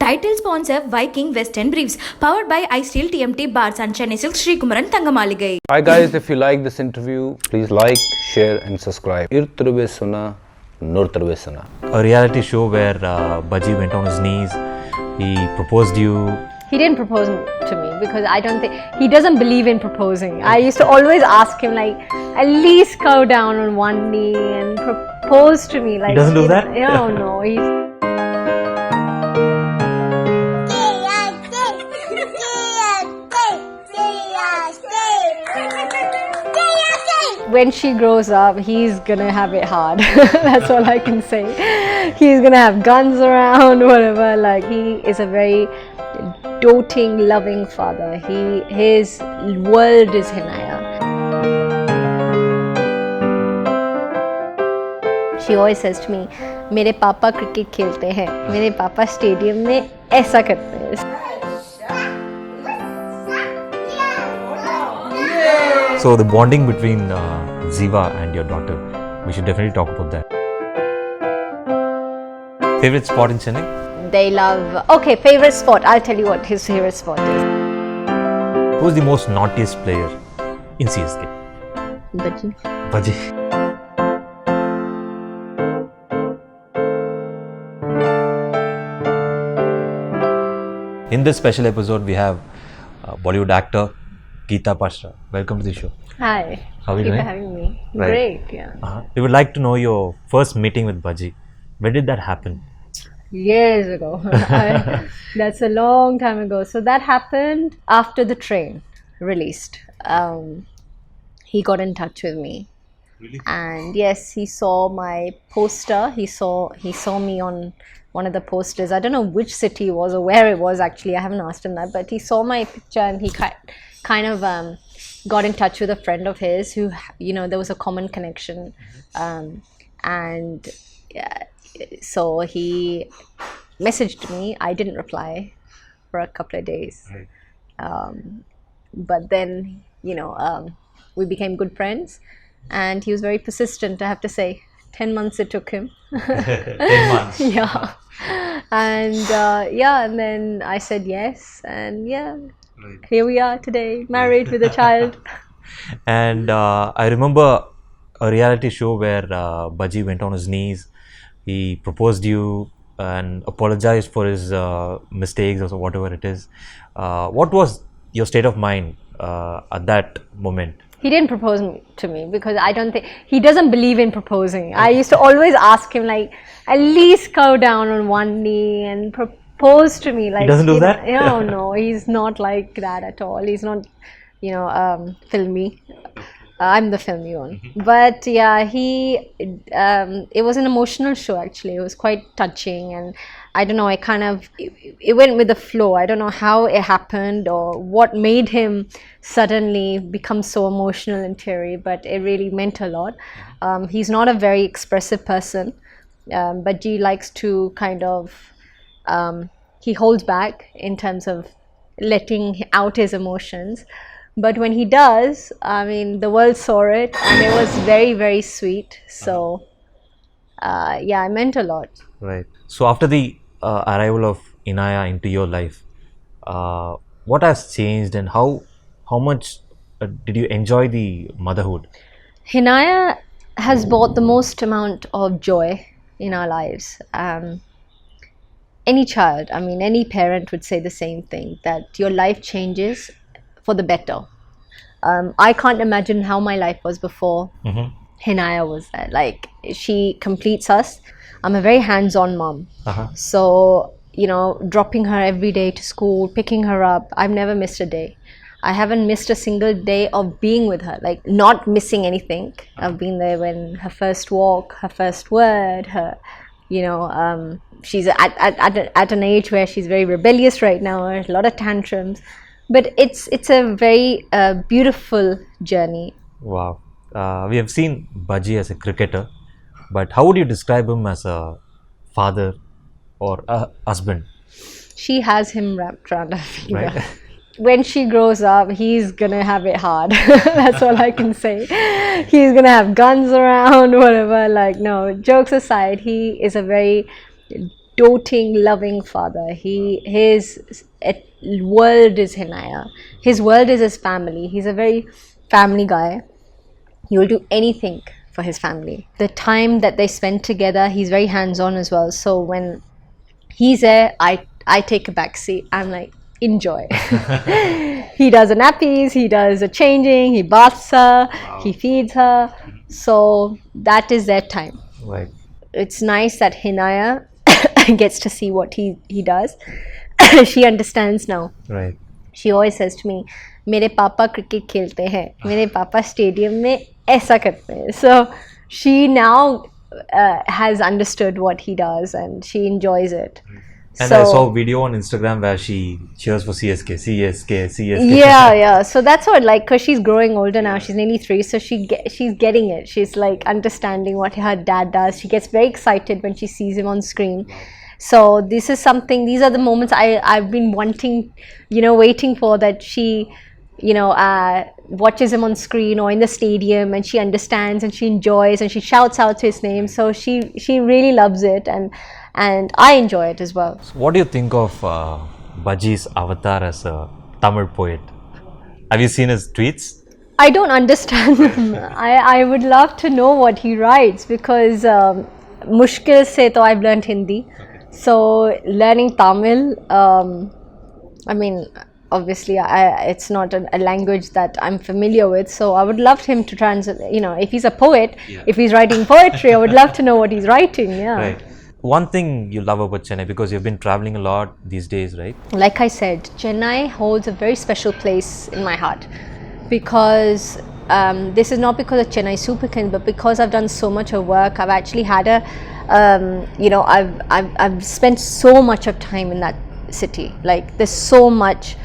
Title sponsor Viking Western Briefs. Powered by iSteel TMT Bars and Chennai Silk Sri Kumaran Thangamaligai. Hi guys, if you like this interview, please like, share and subscribe. Irturvesuna, Nurturvesuna. A reality show where Bhajji went on his knees, he proposed you. He didn't propose to me because I don't think, he doesn't believe in proposing. I used to always ask him like, at least go down on one knee and propose to me. Like, he doesn't do that? No, he's... When she grows up, he's gonna have it hard. That's all I can say. He's gonna have guns around, whatever. Like, he is a very doting, loving father. His world is Hinaya. She always says to me, मेरे पापा cricket खेलते हैं, मेरे पापा stadium में ऐसा करते हैं. So the bonding between Ziva and your daughter, we should definitely talk about that. Favorite spot in Chennai? They love... Okay, favorite spot. I'll tell you what his favorite spot is. Who's the most naughtiest player in CSK? Bhajji. Bhajji. In this special episode, we have Bollywood actor Geeta Basra. Welcome to the show. Hi. How are you doing? Thank you for having me. Right. Great, yeah. We would like to know your first meeting with Bhajji. When did that happen? Years ago. That's a long time ago. So that happened after the train released. He got in touch with me. Really? And yes, he saw my poster. He saw me on one of the posters. I don't know which city it was or where it was actually. I haven't asked him that. But he saw my picture and he kind of got in touch with a friend of his who, you know, there was a common connection. So he messaged me. I didn't reply for a couple of days. Right. But then, you know, we became good friends. And he was very persistent, I have to say. 10 months it took him. 10 months. Yeah. And and then I said yes. And Right. here we are today, married with a child. And I remember a reality show where Bhajji went on his knees. He proposed you and apologized for his mistakes or whatever it is. What was your state of mind at that moment? He didn't propose to me because I don't think, he doesn't believe in proposing. I used to always ask him like, at least go down on one knee and propose to me. Like, he doesn't do that? No, he's not like that at all. He's not, you know, filmy. I'm the filmy one. But yeah, it was an emotional show actually. It was quite touching, and I don't know, it went with the flow. I don't know how it happened or what made him suddenly become so emotional and teary, but it really meant a lot. He's not a very expressive person, but he likes to kind of, he holds back in terms of letting out his emotions. But when he does, I mean, the world saw it and it was very, very sweet. So, yeah, it meant a lot. Right. So after the arrival of Inaya into your life, what has changed and how much did you enjoy the motherhood? Hinaya has brought the most amount of joy in our lives. Any child, I mean, any parent would say the same thing, that your life changes for the better. I can't imagine how my life was before Hinaya was there. Like, she completes us. I'm a very hands-on mom. So, you know, dropping her every day to school, picking her up, I've never missed a day. I haven't missed a single day of being with her, like not missing anything. I've been there when her first walk, her first word, her, you know, she's at an age where she's very rebellious right now, a lot of tantrums. But it's a very beautiful journey. Wow. We have seen Bhajji as a cricketer, but how would you describe him as a father or a husband? She has him wrapped around her finger. Right. When she grows up, he's gonna have it hard. That's all I can say. He's gonna have guns around, whatever. Like, no, jokes aside, he is a very doting, loving father. His world is Hinaya. His world is his family. He's a very family guy. He will do anything for his family. The time that they spend together, he's very hands-on as well. So when he's there, I take a back seat. I'm like, enjoy. He does the nappies, he does the changing, he baths her, he feeds her. So that is their time. Right. It's nice that Hinaya gets to see what he does. She understands now. Right. She always says to me, मेरे पापा cricket खेलते हैं, मेरे पापा stadium में ऐसा करते हैं. So she now has understood what he does and she enjoys it. And So- I saw a video on Instagram where she cheers for CSK, CSK, CSK. Yeah. So that's what, like, because she's growing older now. She's nearly 3, so she's getting it. She's like understanding what her dad does. She gets very excited when she sees him on screen. So this is something. These are the moments I've been wanting, waiting for, that she, watches him on screen or in the stadium, and she understands and she enjoys and she shouts out his name. So she really loves it, and I enjoy it as well. What do you think of Bhajji's avatar as a Tamil poet? Have you seen his tweets? I don't understand him. I would love to know what he writes, because mushkil se to I've learned Hindi. So learning Tamil, I mean, obviously it's not a language that I'm familiar with. So I would love him to translate, if he's a poet, if he's writing poetry, I would love to know what he's writing. Yeah. Right. One thing you love about Chennai, because you've been traveling a lot these days, right? Like I said, Chennai holds a very special place in my heart, because this is not because of Chennai Super Kings, but because I've done so much of work. I've actually had I've spent so much of time in that city. Like, there's so much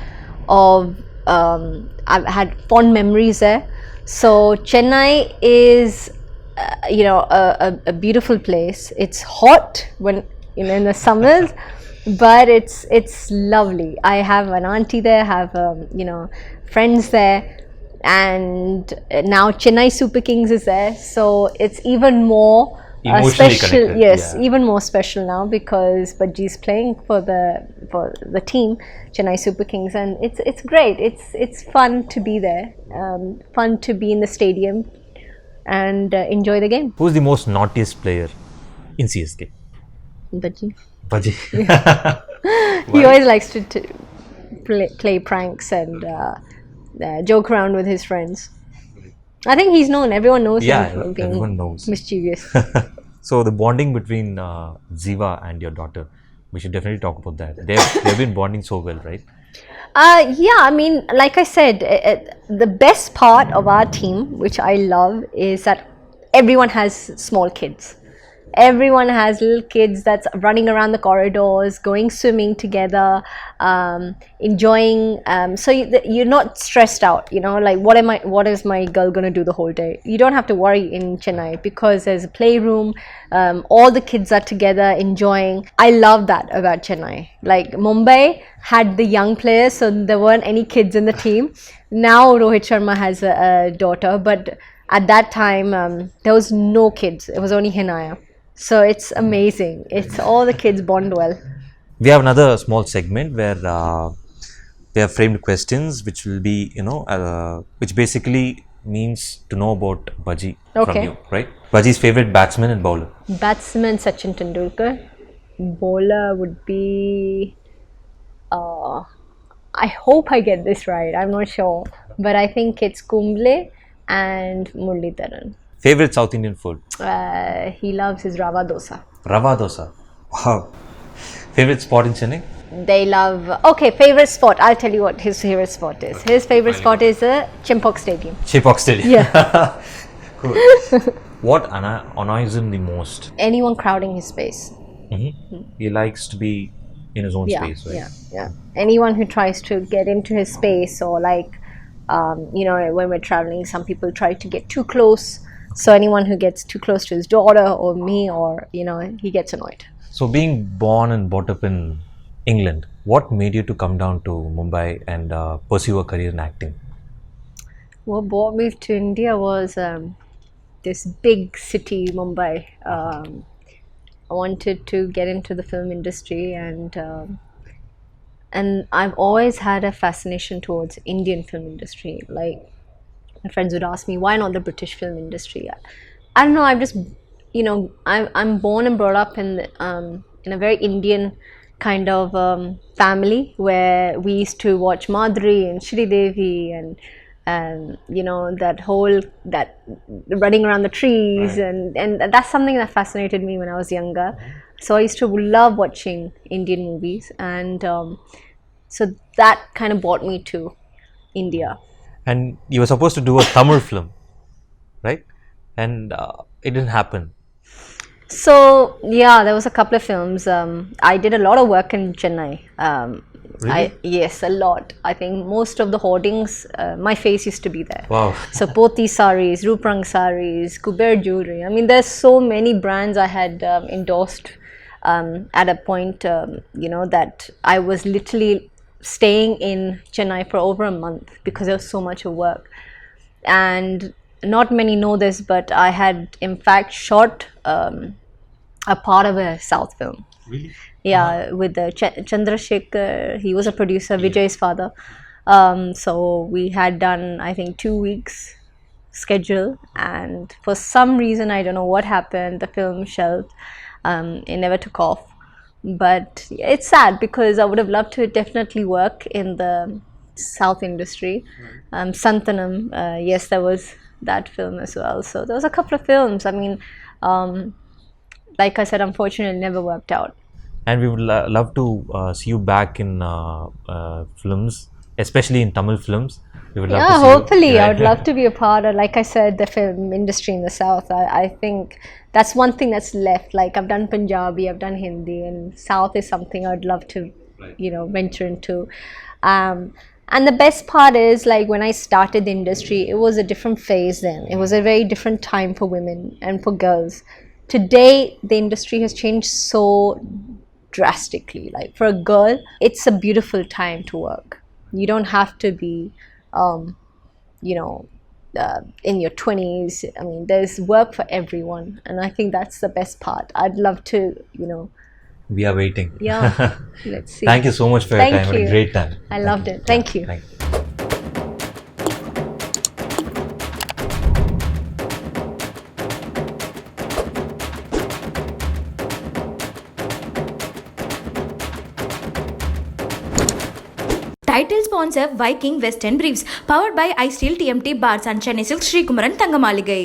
of I've had fond memories there. So Chennai is a beautiful place. It's hot when in the summers, but it's lovely. I have an auntie there, have friends there, and now Chennai Super Kings is there, so it's even more Emotionally special. connected, Yes, yeah. even more special now, because Bhajji is playing for the team, Chennai Super Kings, and it's great. It's fun to be there, fun to be in the stadium and enjoy the game. Who's the most naughtiest player in CSK? Bhajji. Bhajji. He always likes to play pranks and joke around with his friends. I think he's known. Everyone knows Yeah, him for being everyone knows. mischievous. So the bonding between Ziva and your daughter, we should definitely talk about that. They've been bonding so well, right? Yeah, I mean, like I said, the best part of our team, which I love, is that everyone has small kids. Everyone has little kids that's running around the corridors, going swimming together, enjoying. So you're not stressed out, like what is my girl gonna do the whole day? You don't have to worry in Chennai, because there's a playroom. All the kids are together enjoying. I love that about Chennai. Like, Mumbai had the young players, so there weren't any kids in the team. Now Rohit Sharma has a daughter, but at that time there was no kids. It was only Hinaya. So it's amazing. It's all the kids bond well. We have another small segment where we have framed questions, which will be, which basically means to know about Bhajji from Okay. you, right? Bhajji's favorite batsman and bowler. Batsman Sachin Tendulkar. Bowler would be. I hope I get this right. I'm not sure, but I think it's Kumble and Muralidharan. Favorite South Indian food? He loves his rava dosa. Rava dosa. Wow. Favorite spot in Chennai? They love. Okay, favorite spot. I'll tell you what his favorite spot is. His favorite spot is the Chimpok Stadium. Chepauk Stadium. Yeah. Cool. What annoys him the most? Anyone crowding his space. He likes to be in his own space, right? Yeah. Anyone who tries to get into his space, or like, when we're traveling, some people try to get too close. So anyone who gets too close to his daughter or me, or he gets annoyed. So being born and brought up in England, what made you to come down to Mumbai and pursue a career in acting? What brought me to India was this big city, Mumbai. I wanted to get into the film industry, and I've always had a fascination towards Indian film industry. Like, my friends would ask me, why not the British film industry? I don't know. I've just, I'm born and brought up in a very Indian kind of family where we used to watch Madhuri and Shri Devi and that running around the trees, and that's something that fascinated me when I was younger. So I used to love watching Indian movies, and so that kind of brought me to India. And you were supposed to do a Tamil film, right? And it didn't happen. So yeah, there was a couple of films. I did a lot of work in Chennai. Really? Yes, a lot. I think most of the hoardings, my face used to be there. Wow. So Poti saris, Ruprang saris, Kuber jewelry. I mean, there's so many brands I had endorsed at a point, that I was literally staying in Chennai for over a month because there was so much of work. And not many know this, but I had in fact shot a part of a South film. Really? Yeah, with the Chandrasekhar. He was a producer, Vijay's father. So we had done, I think, 2 weeks schedule, and for some reason, I don't know what happened, the film shelved. It never took off. But it's sad because I would have loved to definitely work in the South industry. Santanam, yes, there was that film as well. So there was a couple of films. I mean, like I said, unfortunately, it never worked out. And we would love to see you back in films, especially in Tamil films. We would love to Yeah, see you. hopefully. Yeah. I would love to be a part of, like I said, the film industry in the South. I think that's one thing that's left. Like, I've done Punjabi, I've done Hindi, and South is something I'd love to, venture into. And the best part is, like, when I started the industry, it was a different phase then. It was a very different time for women and for girls. Today, the industry has changed so drastically. Like, for a girl, it's a beautiful time to work. You don't have to be in your 20s. I mean, there's work for everyone, and I think that's the best part. I'd love to, We are waiting. yeah, let's see. Thank you so much for your Thank time. Had you. a great time. I loved it. Thank you. Thank you. Title sponsor Viking Western Briefs, powered by iSteel TMT Bars and Chennai Silk Sri Kumaran Thangamaligai.